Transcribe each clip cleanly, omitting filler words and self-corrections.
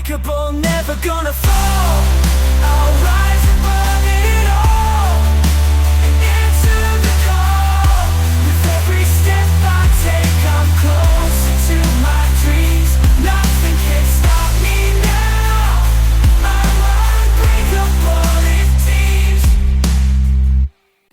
unbreakable, never gonna fall. I'll rise above it all and answer the call. With every step I take, I'm closer to my dreams. Nothing can stop me now. I'm unbreakable, it seems.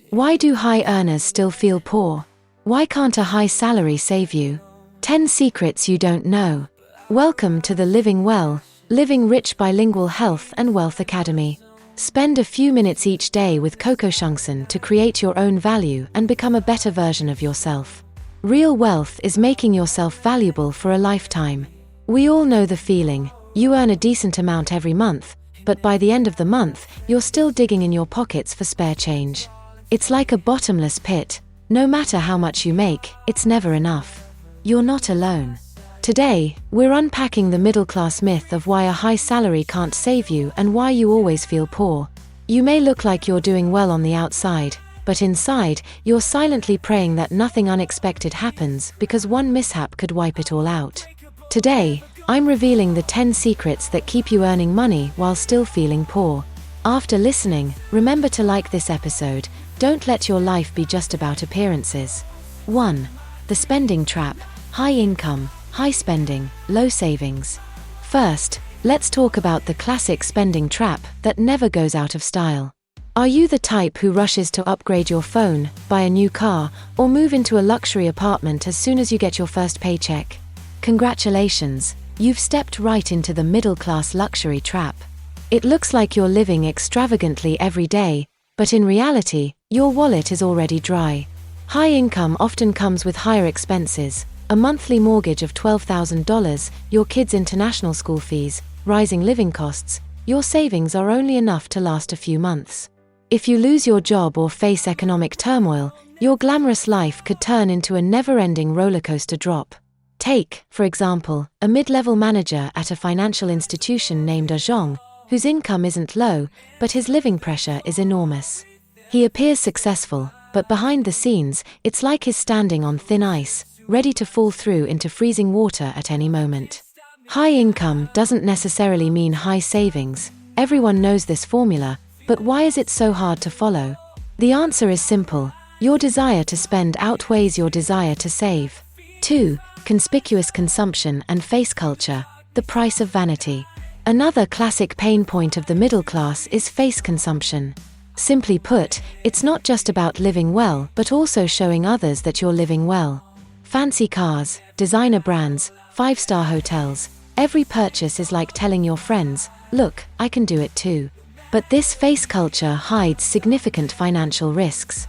Why do high earners still feel poor? Why can't a high salary save you? 10 secrets you don't know. Welcome to the Living Well, Living Rich Bilingual Health and Wealth Academy. Spend a few minutes each day with Coco Shungson to create your own value and become a better version of yourself. Real wealth is making yourself valuable for a lifetime. We all know the feeling. You earn a decent amount every month, but by the end of the month, you're still digging in your pockets for spare change. It's like a bottomless pit. No matter how much you make, it's never enough. You're not alone. Today, we're unpacking the middle-class myth of why a high salary can't save you and why you always feel poor. You may look like you're doing well on the outside, but inside, you're silently praying that nothing unexpected happens because one mishap could wipe it all out. Today, I'm revealing the 10 secrets that keep you earning money while still feeling poor. After listening, remember to like this episode. Don't let your life be just about appearances. 1. The spending trap. High income, high spending, low savings. First, let's talk about the classic spending trap that never goes out of style. Are you the type who rushes to upgrade your phone, buy a new car, or move into a luxury apartment as soon as you get your first paycheck? Congratulations, you've stepped right into the middle-class luxury trap. It looks like you're living extravagantly every day, but in reality, your wallet is already dry. High income often comes with higher expenses, a monthly mortgage of $12,000, your kids' international school fees, rising living costs. Your savings are only enough to last a few months. If you lose your job or face economic turmoil, your glamorous life could turn into a never-ending rollercoaster drop. Take, for example, a mid-level manager at a financial institution named Zhong, whose income isn't low, but his living pressure is enormous. He appears successful, but behind the scenes, it's like he's standing on thin ice, ready to fall through into freezing water at any moment. High income doesn't necessarily mean high savings. Everyone knows this formula, but why is it so hard to follow? The answer is simple. Your desire to spend outweighs your desire to save. 2. Conspicuous consumption and face culture. The price of vanity. Another classic pain point of the middle class is face consumption. Simply put, it's not just about living well, but also showing others that you're living well. Fancy cars, designer brands, 5-star hotels. Every purchase is like telling your friends, look, I can do it too. But this face culture hides significant financial risks.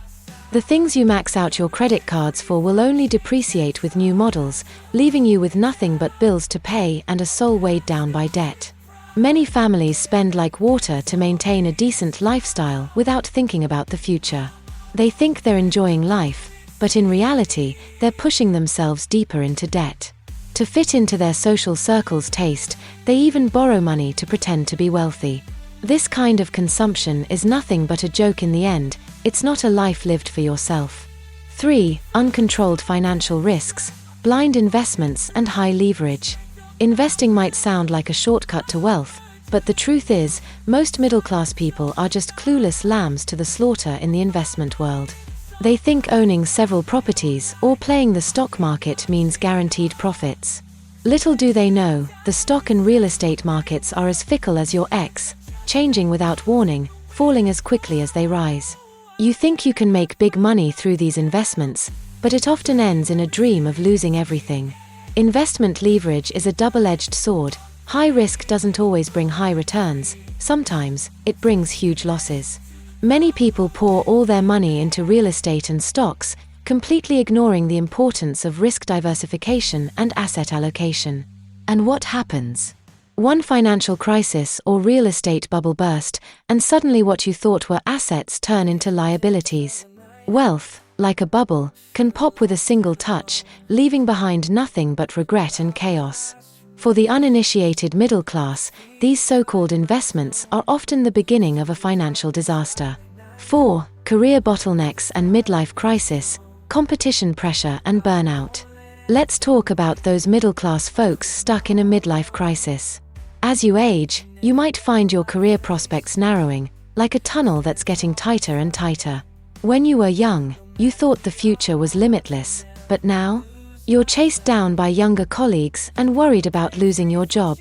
The things you max out your credit cards for will only depreciate with new models, leaving you with nothing but bills to pay and a soul weighed down by debt. Many families spend like water to maintain a decent lifestyle without thinking about the future. They think they're enjoying life, but in reality, they're pushing themselves deeper into debt. To fit into their social circle's taste, they even borrow money to pretend to be wealthy. This kind of consumption is nothing but a joke in the end. It's not a life lived for yourself. 3. Uncontrolled financial risks, blind investments and high leverage. Investing might sound like a shortcut to wealth, but the truth is, most middle-class people are just clueless lambs to the slaughter in the investment world. They think owning several properties or playing the stock market means guaranteed profits. Little do they know, the stock and real estate markets are as fickle as your ex, changing without warning, falling as quickly as they rise. You think you can make big money through these investments, but it often ends in a dream of losing everything. Investment leverage is a double-edged sword. High risk doesn't always bring high returns. Sometimes, it brings huge losses. Many people pour all their money into real estate and stocks, completely ignoring the importance of risk diversification and asset allocation. And what happens? One financial crisis or real estate bubble burst, and suddenly what you thought were assets turn into liabilities. Wealth, like a bubble, can pop with a single touch, leaving behind nothing but regret and chaos. For the uninitiated middle class, these so-called investments are often the beginning of a financial disaster. 4. Career bottlenecks and midlife crisis, competition pressure and burnout. Let's talk about those middle-class folks stuck in a midlife crisis. As you age, you might find your career prospects narrowing, like a tunnel that's getting tighter and tighter. When you were young, you thought the future was limitless, but now? You're chased down by younger colleagues and worried about losing your job.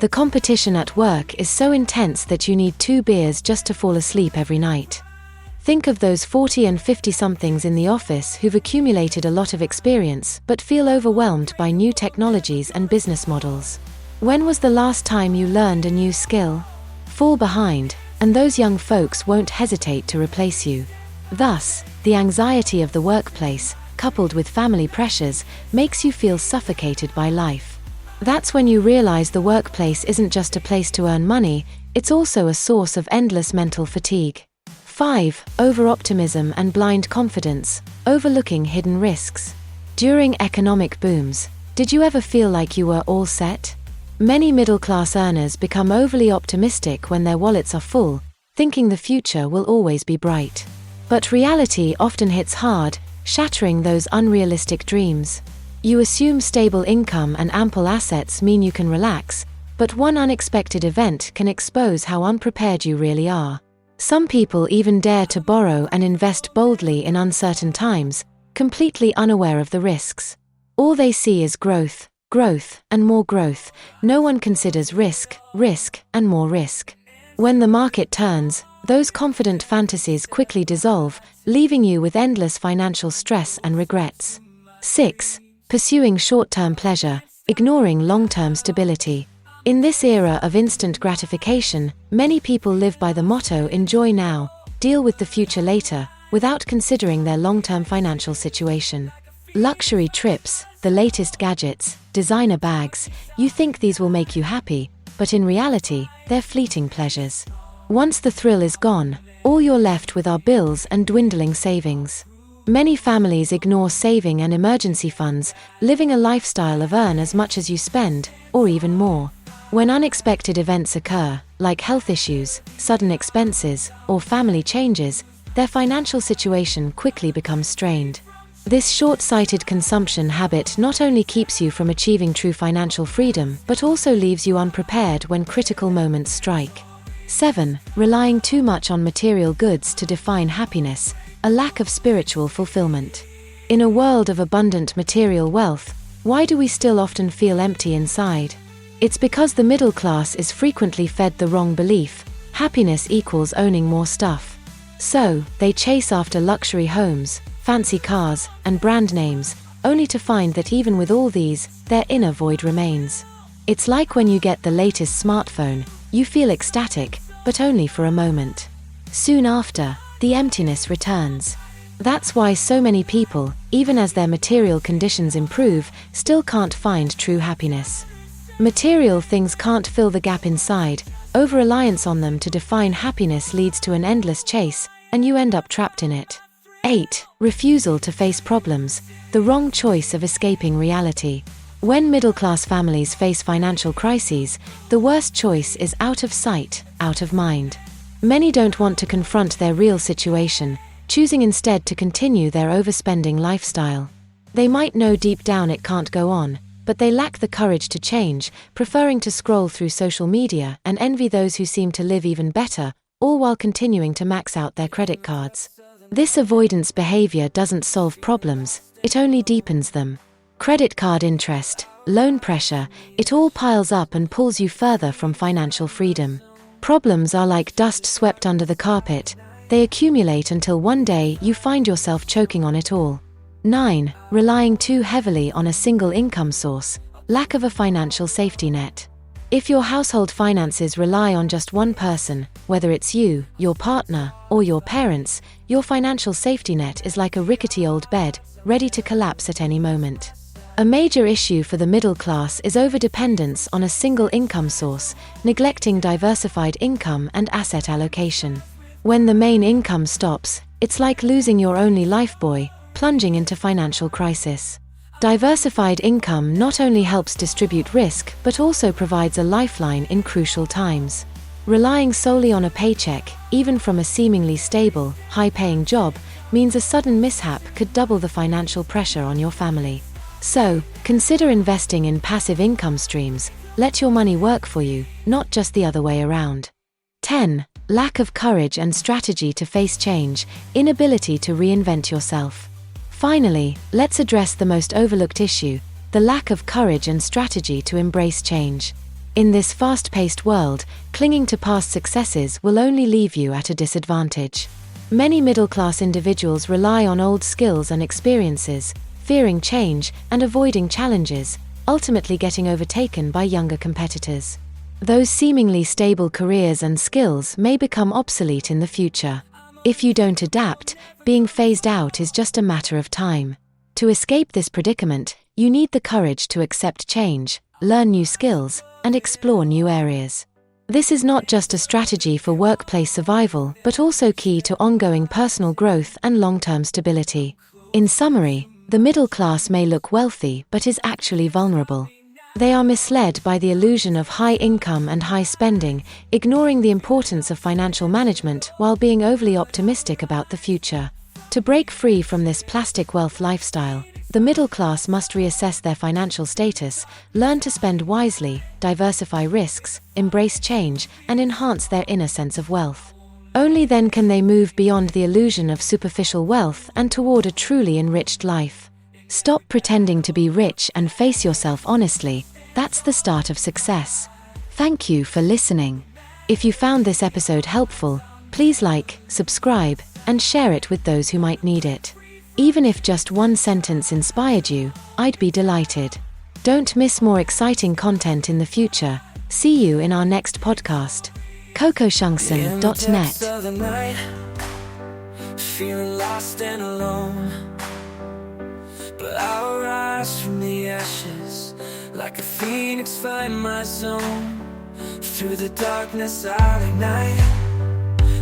The competition at work is so intense that you need 2 beers just to fall asleep every night. Think of those 40 and 50-somethings in the office who've accumulated a lot of experience but feel overwhelmed by new technologies and business models. When was the last time you learned a new skill? Fall behind, and those young folks won't hesitate to replace you. Thus, the anxiety of the workplace, coupled with family pressures, makes you feel suffocated by life. That's when you realize the workplace isn't just a place to earn money, it's also a source of endless mental fatigue. 5. Over-optimism and blind confidence, overlooking hidden risks. During economic booms, did you ever feel like you were all set? Many middle-class earners become overly optimistic when their wallets are full, thinking the future will always be bright. But reality often hits hard, shattering those unrealistic dreams. You assume stable income and ample assets mean you can relax, but one unexpected event can expose how unprepared you really are. Some people even dare to borrow and invest boldly in uncertain times, completely unaware of the risks. All they see is growth, growth, and more growth. No one considers risk, risk, and more risk. When the market turns, those confident fantasies quickly dissolve, leaving you with endless financial stress and regrets. 6. Pursuing short-term pleasure, ignoring long-term stability. In this era of instant gratification, many people live by the motto "enjoy now, deal with the future later," without considering their long-term financial situation. Luxury trips, the latest gadgets, designer bags, you think these will make you happy, but in reality, they're fleeting pleasures. Once the thrill is gone, all you're left with are bills and dwindling savings. Many families ignore saving and emergency funds, living a lifestyle of earn as much as you spend, or even more. When unexpected events occur, like health issues, sudden expenses, or family changes, their financial situation quickly becomes strained. This short-sighted consumption habit not only keeps you from achieving true financial freedom, but also leaves you unprepared when critical moments strike. 7. Relying too much on material goods to define happiness, a lack of spiritual fulfillment. In a world of abundant material wealth, why do we still often feel empty inside? It's because the middle class is frequently fed the wrong belief: happiness equals owning more stuff. So, they chase after luxury homes, fancy cars, and brand names, only to find that even with all these, their inner void remains. It's like when you get the latest smartphone, you feel ecstatic, but only for a moment. Soon after, the emptiness returns. That's why so many people, even as their material conditions improve, still can't find true happiness. Material things can't fill the gap inside. Over-reliance on them to define happiness leads to an endless chase, and you end up trapped in it. 8. Refusal to face problems, the wrong choice of escaping reality. When middle-class families face financial crises, the worst choice is out of sight, out of mind. Many don't want to confront their real situation, choosing instead to continue their overspending lifestyle. They might know deep down it can't go on, but they lack the courage to change, preferring to scroll through social media and envy those who seem to live even better, all while continuing to max out their credit cards. This avoidance behavior doesn't solve problems, it only deepens them. Credit card interest, loan pressure, it all piles up and pulls you further from financial freedom. Problems are like dust swept under the carpet. They accumulate until one day you find yourself choking on it all. 9. Relying too heavily on a single income source, lack of a financial safety net. If your household finances rely on just one person, whether it's you, your partner, or your parents, your financial safety net is like a rickety old bed, ready to collapse at any moment. A major issue for the middle class is overdependence on a single income source, neglecting diversified income and asset allocation. When the main income stops, it's like losing your only lifebuoy, plunging into financial crisis. Diversified income not only helps distribute risk but also provides a lifeline in crucial times. Relying solely on a paycheck, even from a seemingly stable, high-paying job, means a sudden mishap could double the financial pressure on your family. So, consider investing in passive income streams, Let your money work for you, not just the other way around. 10. Lack of courage and strategy to face change, inability to reinvent yourself. Finally, let's address the most overlooked issue, the lack of courage and strategy to embrace change. In this fast-paced world, clinging to past successes will only leave you at a disadvantage. Many middle-class individuals rely on old skills and experiences, fearing change and avoiding challenges, ultimately getting overtaken by younger competitors. Those seemingly stable careers and skills may become obsolete in the future. If you don't adapt, being phased out is just a matter of time. To escape this predicament, you need the courage to accept change, learn new skills, and explore new areas. This is not just a strategy for workplace survival, but also key to ongoing personal growth and long-term stability. In summary, the middle class may look wealthy but is actually vulnerable. They are misled by the illusion of high income and high spending, ignoring the importance of financial management while being overly optimistic about the future. To break free from this plastic wealth lifestyle, the middle class must reassess their financial status, learn to spend wisely, diversify risks, embrace change, and enhance their inner sense of wealth. Only then can they move beyond the illusion of superficial wealth and toward a truly enriched life. Stop pretending to be rich and face yourself honestly. That's the start of success. Thank you for listening. If you found this episode helpful, please like, subscribe, and share it with those who might need it. Even if just one sentence inspired you, I'd be delighted. Don't miss more exciting content in the future. See you in our next podcast. CocoShunkson.net. Feeling lost and alone, but I'll rise from the ashes like a phoenix, find my zone. Through the darkness I'll ignite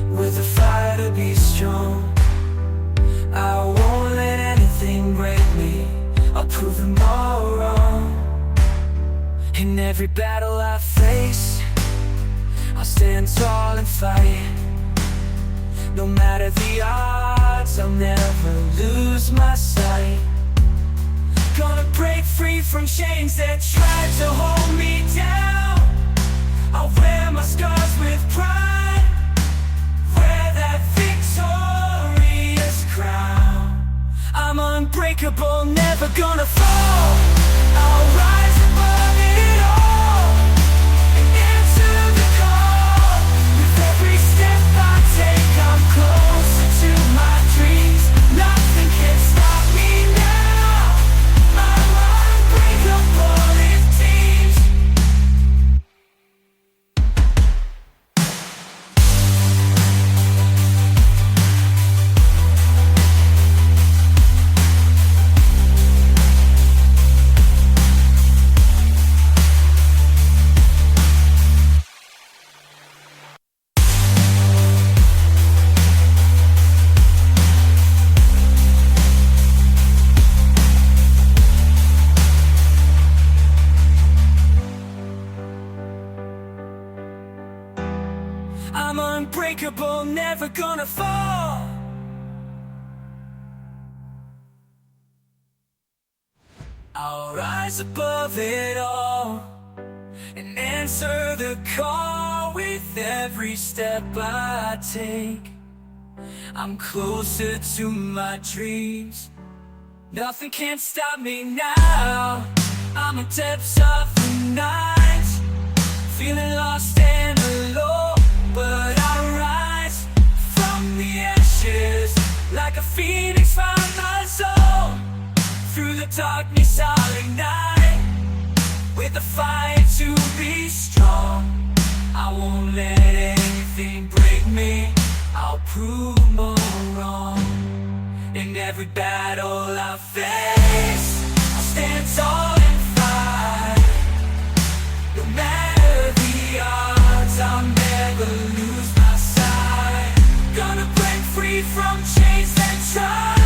with a fire to be strong. I won't let anything break me, I'll prove them all wrong. In every battle I face, I'll stand tall and fight. No matter the odds, I'll never lose my sight. Gonna break free from chains that try to hold me down. I'll wear my scars with pride, wear that victorious crown. I'm unbreakable, never gonna fall. I'll rise above it all and answer the call. With every step I take, I'm closer to my dreams. Nothing can stop me now. I'm unbreakable, it seems. I'm unbreakable, never gonna fall. I'll rise above it all and answer the call. With every step I take, I'm closer to my dreams. Nothing can stop me now. I'm in depths of the night, feeling lost and alone, but I rise from the ashes like a phoenix, found my soul. Through the darkness I'll ignite with a fire to be strong. I won't let anything break me, I'll prove more wrong. In every battle I face, I'll stand tall and fight. No matter the odds, I'll never lose my sight. Gonna break free from chains that try